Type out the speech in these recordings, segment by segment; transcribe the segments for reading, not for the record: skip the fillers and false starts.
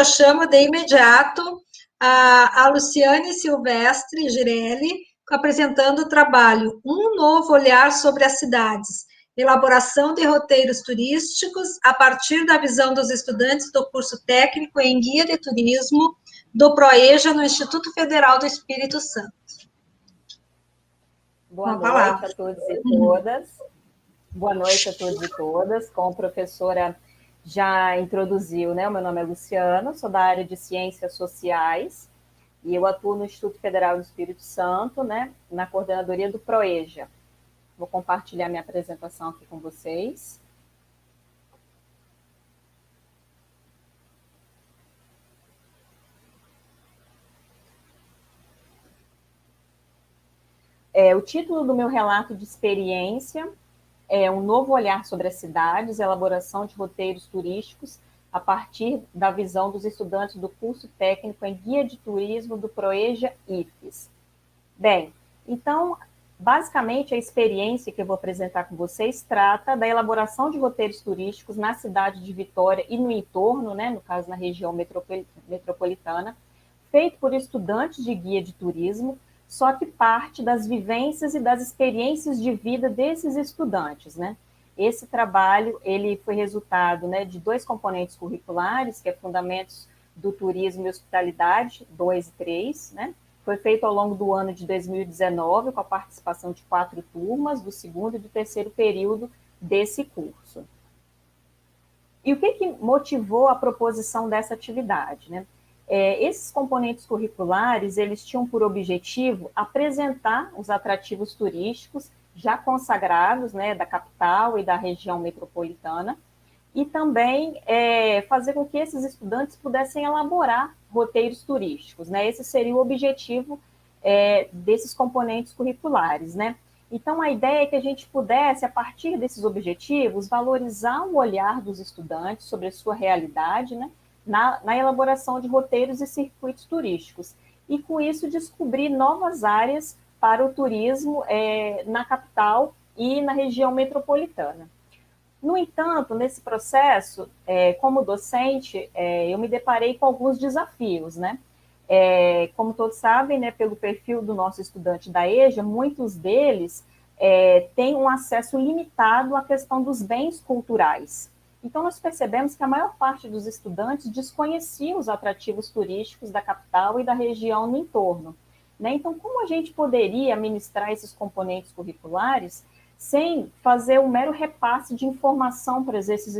já chamo de imediato a Luciane Silvestre Girelli, apresentando o trabalho Um Novo Olhar sobre as Cidades, elaboração de roteiros turísticos a partir da visão dos estudantes do curso técnico em Guia de Turismo do PROEJA no Instituto Federal do Espírito Santo. Boa noite a todos e todas. Boa noite a todos e todas. Como a professora já introduziu, né? O meu nome é Luciana, sou da área de Ciências Sociais e eu atuo no Instituto Federal do Espírito Santo, né? Na coordenadoria do PROEJA. Vou compartilhar minha apresentação aqui com vocês. O título do meu relato de experiência é Um Novo Olhar sobre as Cidades, elaboração de roteiros turísticos a partir da visão dos estudantes do curso técnico em Guia de Turismo do PROEJA IFES. Bem, então, basicamente, a experiência que eu vou apresentar com vocês trata da elaboração de roteiros turísticos na cidade de Vitória e no entorno, né, no caso, na região metropolitana, feito por estudantes de guia de turismo, só que parte das vivências e das experiências de vida desses estudantes, né? Esse trabalho, ele foi resultado, né, de 2 componentes curriculares, que é Fundamentos do Turismo e Hospitalidade, 2 e 3, né? Foi feito ao longo do ano de 2019, com a participação de 4 turmas, do segundo e do terceiro período desse curso. E o que motivou a proposição dessa atividade, né? Esses componentes curriculares, eles tinham por objetivo apresentar os atrativos turísticos já consagrados, né, da capital e da região metropolitana, e também fazer com que esses estudantes pudessem elaborar roteiros turísticos, né? Esse seria o objetivo desses componentes curriculares, né? Então, a ideia é que a gente pudesse, a partir desses objetivos, valorizar o olhar dos estudantes sobre a sua realidade, né? Na elaboração de roteiros e circuitos turísticos. E, com isso, descobrir novas áreas para o turismo na capital e na região metropolitana. No entanto, nesse processo, como docente, eu me deparei com alguns desafios, né? Como todos sabem, né, pelo perfil do nosso estudante da EJA, muitos deles têm um acesso limitado à questão dos bens culturais. Então, nós percebemos que a maior parte dos estudantes desconhecia os atrativos turísticos da capital e da região no entorno, né? Então, como a gente poderia ministrar esses componentes curriculares sem fazer um mero repasse de informação para esses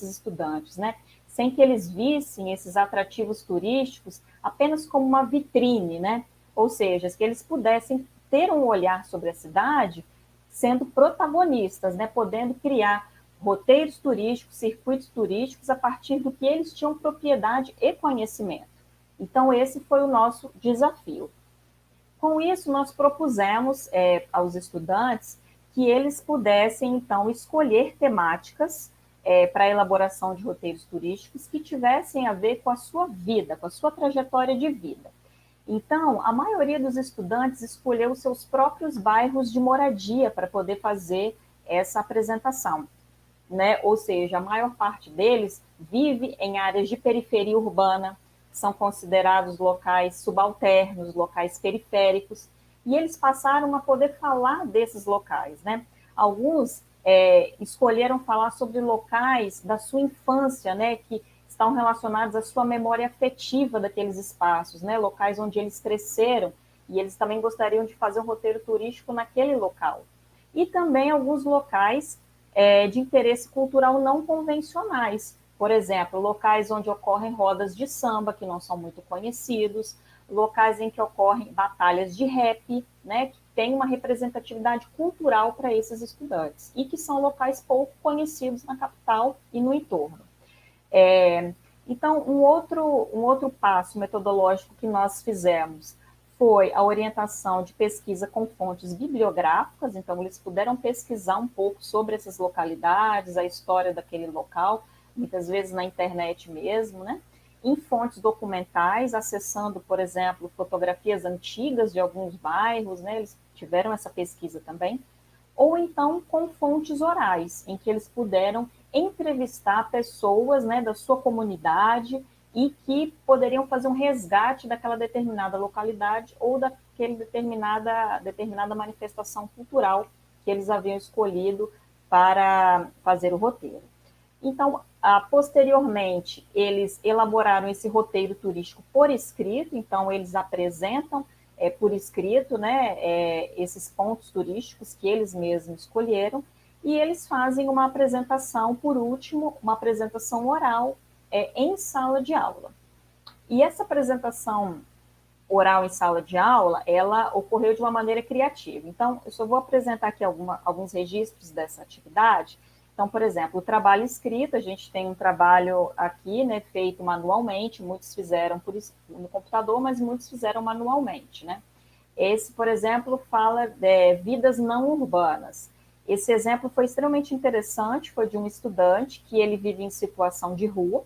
estudantes, né? Sem que eles vissem esses atrativos turísticos apenas como uma vitrine, né? Ou seja, que eles pudessem ter um olhar sobre a cidade sendo protagonistas, né? Podendo criar roteiros turísticos, circuitos turísticos a partir do que eles tinham propriedade e conhecimento. Então, esse foi o nosso desafio. Com isso, nós propusemos aos estudantes que eles pudessem, então, escolher temáticas para a elaboração de roteiros turísticos que tivessem a ver com a sua vida, com a sua trajetória de vida. Então, a maioria dos estudantes escolheu os seus próprios bairros de moradia para poder fazer essa apresentação, né? Ou seja, a maior parte deles vive em áreas de periferia urbana, são considerados locais subalternos, locais periféricos, e eles passaram a poder falar desses locais, né? Alguns escolheram falar sobre locais da sua infância, né, que estão relacionados à sua memória afetiva daqueles espaços, né, locais onde eles cresceram, e eles também gostariam de fazer um roteiro turístico naquele local. E também alguns locais de interesse cultural não convencionais, por exemplo, locais onde ocorrem rodas de samba, que não são muito conhecidos, locais em que ocorrem batalhas de rap, né, que tem uma representatividade cultural para esses estudantes, e que são locais pouco conhecidos na capital e no entorno. Então, um outro passo metodológico que nós fizemos foi a orientação de pesquisa com fontes bibliográficas, então eles puderam pesquisar um pouco sobre essas localidades, a história daquele local, muitas vezes na internet mesmo, né? Em fontes documentais, acessando, por exemplo, fotografias antigas de alguns bairros, né? Eles tiveram essa pesquisa também, ou então com fontes orais, em que eles puderam entrevistar pessoas, né, da sua comunidade e que poderiam fazer um resgate daquela determinada localidade ou daquele determinada manifestação cultural que eles haviam escolhido para fazer o roteiro. Então, posteriormente, eles elaboraram esse roteiro turístico por escrito, então eles apresentam por escrito, né, esses pontos turísticos que eles mesmos escolheram, e eles fazem uma apresentação, por último, uma apresentação oral em sala de aula. E essa apresentação oral em sala de aula, ela ocorreu de uma maneira criativa. Então, eu só vou apresentar aqui alguns registros dessa atividade. Então, por exemplo, o trabalho escrito, a gente tem um trabalho aqui, né, feito manualmente, muitos fizeram no computador, mas muitos fizeram manualmente, né? Esse, por exemplo, fala de vidas não urbanas. Esse exemplo foi extremamente interessante, foi de um estudante que ele vive em situação de rua,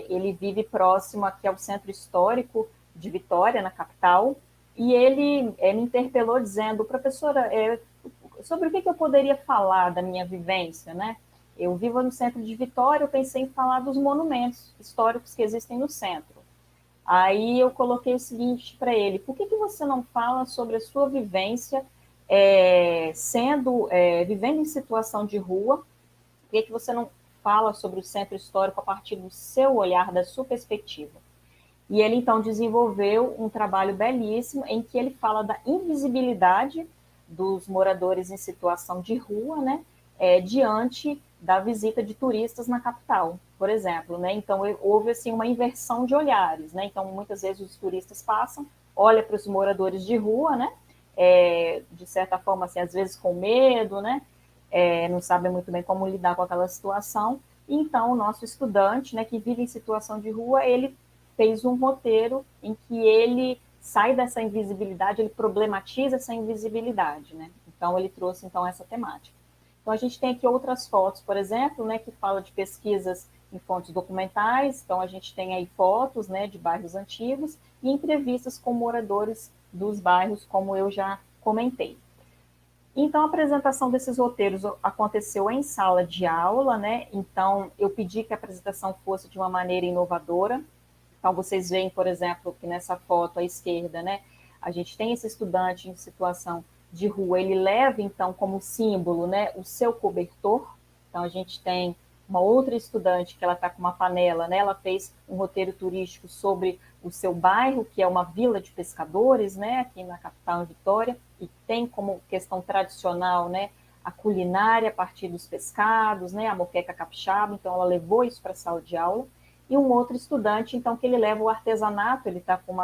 ele vive próximo aqui ao centro histórico de Vitória, na capital, e ele me interpelou dizendo, professora, sobre o que eu poderia falar da minha vivência, né? Eu vivo no centro de Vitória, eu pensei em falar dos monumentos históricos que existem no centro. Aí eu coloquei o seguinte para ele, por que você não fala sobre a sua vivência vivendo em situação de rua? Por que você não fala sobre o centro histórico a partir do seu olhar, da sua perspectiva? E ele, então, desenvolveu um trabalho belíssimo em que ele fala da invisibilidade dos moradores em situação de rua, né, diante da visita de turistas na capital, por exemplo, né? Então, houve, assim, uma inversão de olhares, né? Então, muitas vezes os turistas passam, olham para os moradores de rua, né? De certa forma, assim, às vezes com medo, né? Não sabem muito bem como lidar com aquela situação. E, então, o nosso estudante, né, que vive em situação de rua, ele fez um roteiro em que ele sai dessa invisibilidade, ele problematiza essa invisibilidade, né? Então, ele trouxe, então, essa temática. Então, a gente tem aqui outras fotos, por exemplo, né, que fala de pesquisas em fontes documentais. Então, a gente tem aí fotos, né, de bairros antigos e entrevistas com moradores dos bairros, como eu já comentei. Então, a apresentação desses roteiros aconteceu em sala de aula, né? Então, eu pedi que a apresentação fosse de uma maneira inovadora. Então, vocês veem, por exemplo, que nessa foto à esquerda, né, a gente tem esse estudante em situação de rua, ele leva, então, como símbolo, né, o seu cobertor. Então, a gente tem uma outra estudante que ela está com uma panela, né, ela fez um roteiro turístico sobre o seu bairro, que é uma vila de pescadores, né, aqui na capital, em Vitória, e tem como questão tradicional, né, a culinária a partir dos pescados, né, a moqueca capixaba. Então, ela levou isso para a sala de aula. E um outro estudante, então, que ele leva o artesanato, ele está com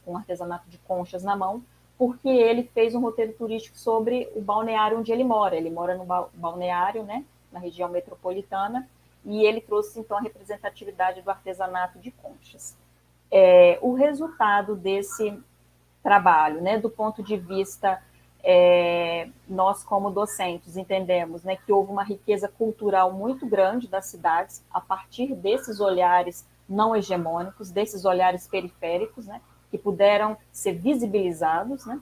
um artesanato de conchas na mão, porque ele fez um roteiro turístico sobre o balneário onde ele mora no balneário, né, na região metropolitana, e ele trouxe, então, a representatividade do artesanato de conchas. O resultado desse trabalho, né, do ponto de vista, nós como docentes entendemos, né, que houve uma riqueza cultural muito grande das cidades a partir desses olhares não hegemônicos, desses olhares periféricos, né, que puderam ser visibilizados, né.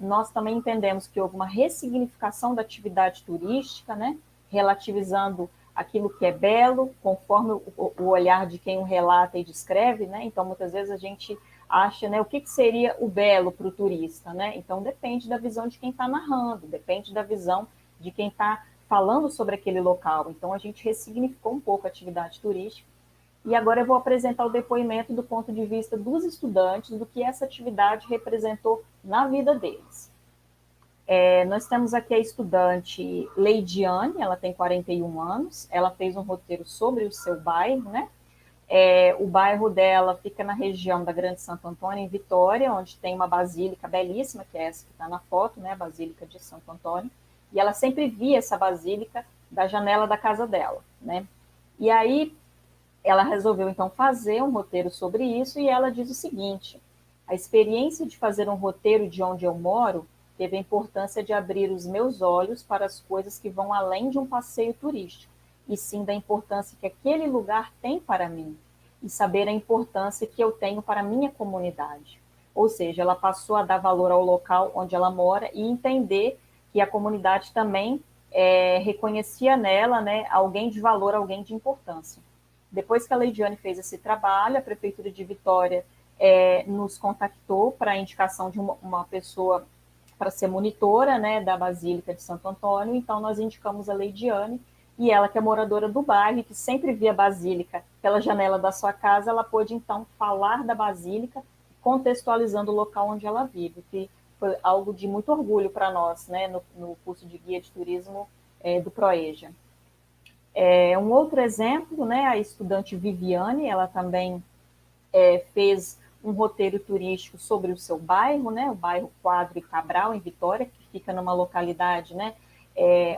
Nós também entendemos que houve uma ressignificação da atividade turística, né, relativizando aquilo que é belo, conforme o olhar de quem o relata e descreve, né. Então, muitas vezes a gente acha, né, o que seria o belo para o turista, né? Então, depende da visão de quem está narrando, depende da visão de quem está falando sobre aquele local. Então, a gente ressignificou um pouco a atividade turística. E agora eu vou apresentar o depoimento do ponto de vista dos estudantes, do que essa atividade representou na vida deles. Nós temos aqui a estudante Leidiane, ela tem 41 anos, ela fez um roteiro sobre o seu bairro, né? O bairro dela fica na região da Grande Santo Antônio, em Vitória, onde tem uma basílica belíssima, que é essa que está na foto, né, a Basílica de Santo Antônio, e ela sempre via essa basílica da janela da casa dela, né? E aí ela resolveu, então, fazer um roteiro sobre isso, e ela diz o seguinte: a experiência de fazer um roteiro de onde eu moro teve a importância de abrir os meus olhos para as coisas que vão além de um passeio turístico, e sim da importância que aquele lugar tem para mim, e saber a importância que eu tenho para a minha comunidade. Ou seja, ela passou a dar valor ao local onde ela mora e entender que a comunidade também reconhecia nela, né, alguém de valor, alguém de importância. Depois que a Leidiane fez esse trabalho, a Prefeitura de Vitória nos contactou para a indicação de uma pessoa para ser monitora, né, da Basílica de Santo Antônio. Então, nós indicamos a Leidiane, e ela, que é moradora do bairro, que sempre via a Basílica pela janela da sua casa, ela pôde, então, falar da Basílica, contextualizando o local onde ela vive, que foi algo de muito orgulho para nós, né, no curso de Guia de Turismo do PROEJA. Um outro exemplo, né, a estudante Viviane, ela também fez um roteiro turístico sobre o seu bairro, né, o bairro Quadro e Cabral, em Vitória, que fica numa localidade, né,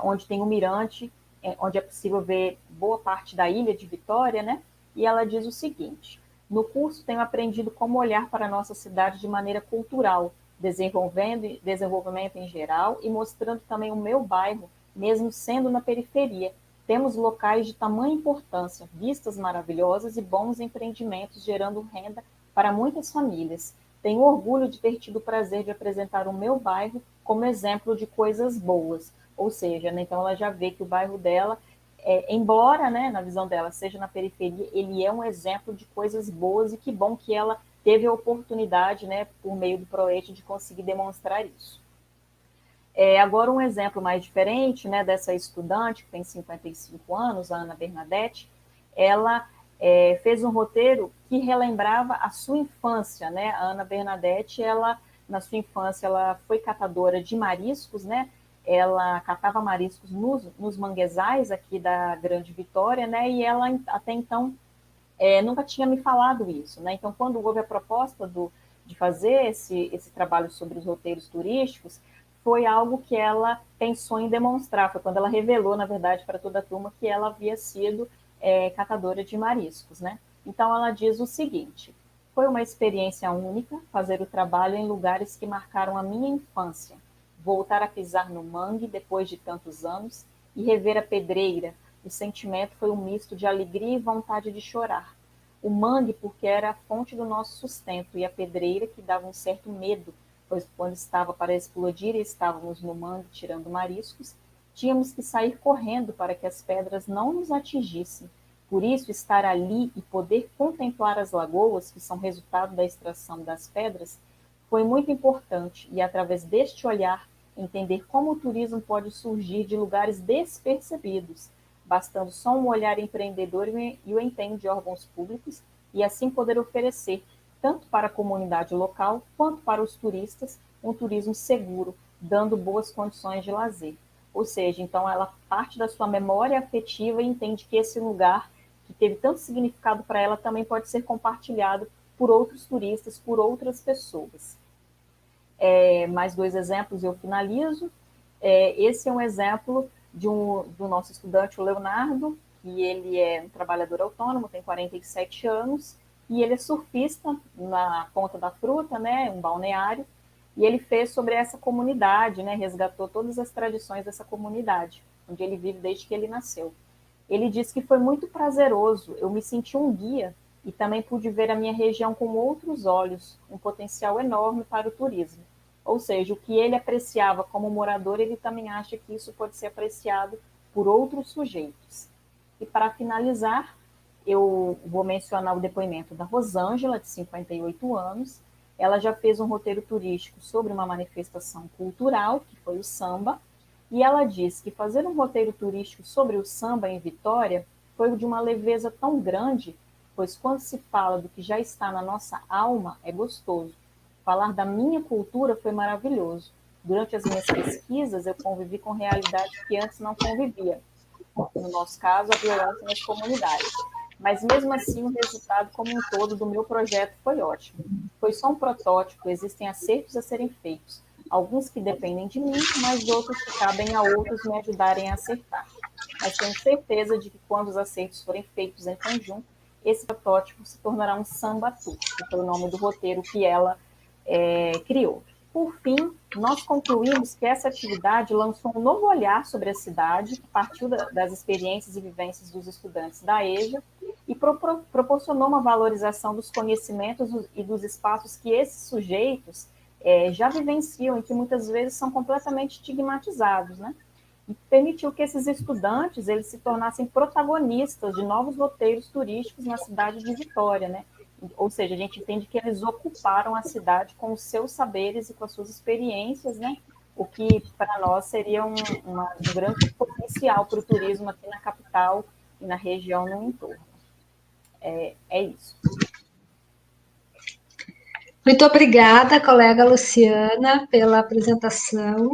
onde tem um mirante, onde é possível ver boa parte da ilha de Vitória, né, e ela diz o seguinte: no curso tenho aprendido como olhar para a nossa cidade de maneira cultural, desenvolvimento em geral e mostrando também o meu bairro, mesmo sendo na periferia. Temos locais de tamanha importância, vistas maravilhosas e bons empreendimentos gerando renda para muitas famílias. Tenho orgulho de ter tido o prazer de apresentar o meu bairro como exemplo de coisas boas. Ou seja, né, então ela já vê que o bairro dela, embora, né, na visão dela, seja na periferia, ele é um exemplo de coisas boas, e que bom que ela teve a oportunidade, né, por meio do PROET, de conseguir demonstrar isso. Agora, um exemplo mais diferente, né, dessa estudante, que tem 55 anos, a Ana Bernadette, ela fez um roteiro que relembrava a sua infância, né? A Ana Bernadette, ela, na sua infância, ela foi catadora de mariscos, né? Ela catava mariscos nos manguezais aqui da Grande Vitória, né? E ela, até então, nunca tinha me falado isso, né? Então, quando houve a proposta de fazer esse trabalho sobre os roteiros turísticos, foi algo que ela pensou em demonstrar. Foi quando ela revelou, na verdade, para toda a turma que ela havia sido catadora de mariscos, né? Então, ela diz o seguinte: foi uma experiência única fazer o trabalho em lugares que marcaram a minha infância. Voltar a pisar no mangue depois de tantos anos e rever a pedreira. O sentimento foi um misto de alegria e vontade de chorar. O mangue, porque era a fonte do nosso sustento, e a pedreira, que dava um certo medo, pois quando estava para explodir e estávamos no mangue tirando mariscos, tínhamos que sair correndo para que as pedras não nos atingissem. Por isso, estar ali e poder contemplar as lagoas, que são resultado da extração das pedras, foi muito importante, e através deste olhar, entender como o turismo pode surgir de lugares despercebidos, bastando só um olhar empreendedor e o empenho de órgãos públicos, e assim poder oferecer, tanto para a comunidade local quanto para os turistas, um turismo seguro, dando boas condições de lazer. Ou seja, então ela parte da sua memória afetiva e entende que esse lugar, que teve tanto significado para ela, também pode ser compartilhado por outros turistas, por outras pessoas. Mais dois exemplos eu finalizo. Esse é um exemplo do nosso estudante, o Leonardo, que ele é um trabalhador autônomo, tem 47 anos, e ele é surfista na Ponta da Fruta, né, um balneário, e ele fez sobre essa comunidade, né, resgatou todas as tradições dessa comunidade, onde ele vive desde que ele nasceu. Ele disse que foi muito prazeroso, eu me senti um guia e também pude ver a minha região com outros olhos, um potencial enorme para o turismo. Ou seja, o que ele apreciava como morador, ele também acha que isso pode ser apreciado por outros sujeitos. E para finalizar, eu vou mencionar o depoimento da Rosângela, de 58 anos. Ela já fez um roteiro turístico sobre uma manifestação cultural, que foi o samba, e ela diz que fazer um roteiro turístico sobre o samba em Vitória foi de uma leveza tão grande, pois quando se fala do que já está na nossa alma, é gostoso. Falar da minha cultura foi maravilhoso. Durante as minhas pesquisas, eu convivi com realidades que antes não convivia. No nosso caso, a violência nas comunidades. Mas, mesmo assim, o resultado como um todo do meu projeto foi ótimo. Foi só um protótipo, existem acertos a serem feitos. Alguns que dependem de mim, mas outros que cabem a outros me ajudarem a acertar. Mas tenho certeza de que quando os acertos forem feitos em conjunto, esse protótipo se tornará um samba-tu, que foi o nome do roteiro que ela criou. Por fim, nós concluímos que essa atividade lançou um novo olhar sobre a cidade, que partiu das experiências e vivências dos estudantes da EJA e proporcionou uma valorização dos conhecimentos e dos espaços que esses sujeitos já vivenciam e que muitas vezes são completamente estigmatizados, né? e permitiu que esses estudantes eles se tornassem protagonistas de novos roteiros turísticos na cidade de Vitória, né? Ou seja, a gente entende que eles ocuparam a cidade com os seus saberes e com as suas experiências, né? O que para nós seria um grande potencial para o turismo aqui na capital e na região no entorno. É isso. Muito obrigada, colega Luciana, pela apresentação.